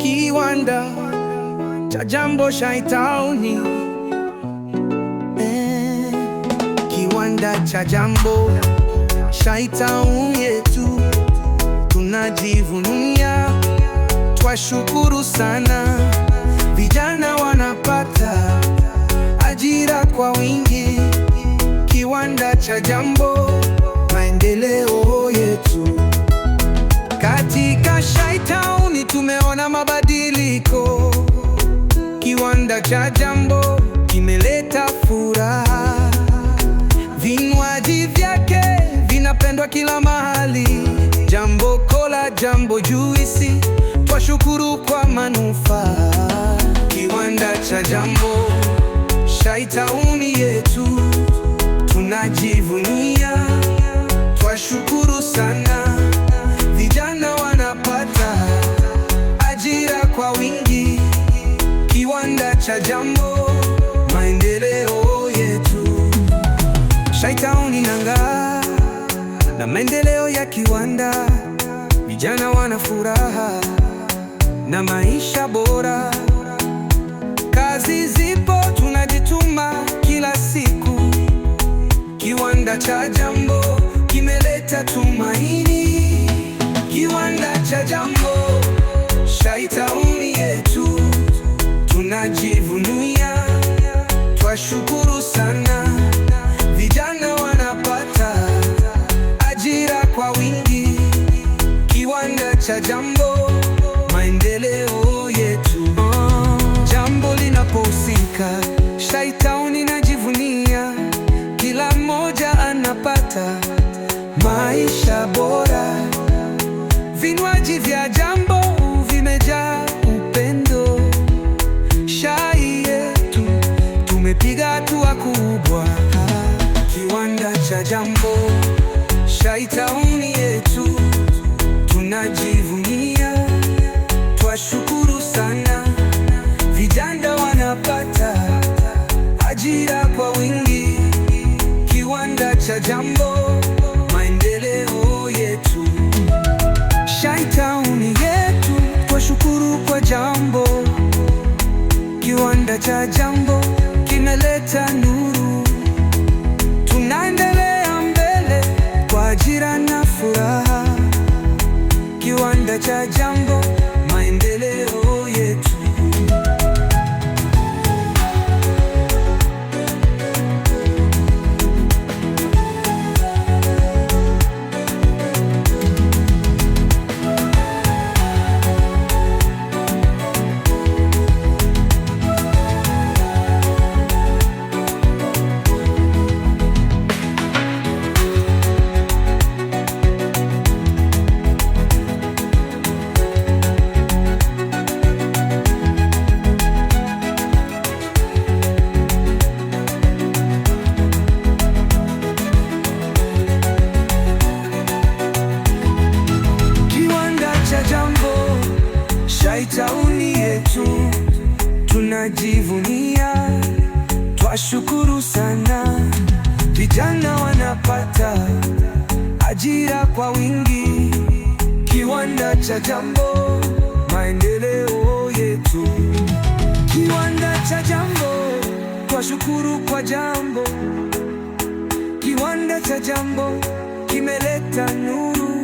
Kiwanda cha Jambo Shy-Town. Kiwanda cha Jambo Shy-Town yetu tunajivunia, twashukuru sana. Vijana wanapata ajira kwa wingi. Kiwanda cha Jambo, maendeleo yetu. Katika Shy-Town tumeona mabadiliko. Kiwanda cha Jambo kimeleta furaha. Vinywaji vyake vinapendwa kila mahali. Jambo Cola, Jambo Juisi, twashukuru kwa manufaa. Kiwanda cha Jambo Shy-Town yetu tunajivunia, twashukuru sana. Vijana wanapata ajira kwa wingi. Kiwanda cha Jambo, maendeleo yetu. Shy-Town inang'aa na maendeleo ya kiwanda. Vijana wana furaha na maisha bora. Kazi zipo, tunajituma kila siku. Kiwanda cha Jambo kimeleta tumaini. Kiwanda cha Jambo Shy-Town yetu tunajivunia, twashukuru sana. Vijana wanapata ajira kwa wingi. Kiwanda cha Jambo, maendeleo yetu. Jambo linapohusika, Shy-Town inajivunia. Kila mmoja anapata maisha bora. Vinywaji vya Jambo vimejaa upendo. Chai yetu tumepiga hatua kubwa. Kiwanda cha Jambo Shy-Town yetu tunajivunia, twashukuru sana. Vijana wanapata ajira kwa wingi. Kiwanda cha Jambo, maendeleo yetu. Shy-Town yetu twashukuru kwa Jambo. Kiwanda cha Jambo kimeleta nuru. Tunaendelea mbele kwa ajira na furaha. Kiwanda cha Jambo, maendeleo yetu. Shy-Town yetu tunajivunia, twashukuru sana. Vijana wanapata ajira kwa wingi. Kiwanda cha Jambo, maendeleo yetu. Kiwanda cha Jambo, twashukuru kwa Jambo. Kiwanda cha Jambo kimeleta nuru.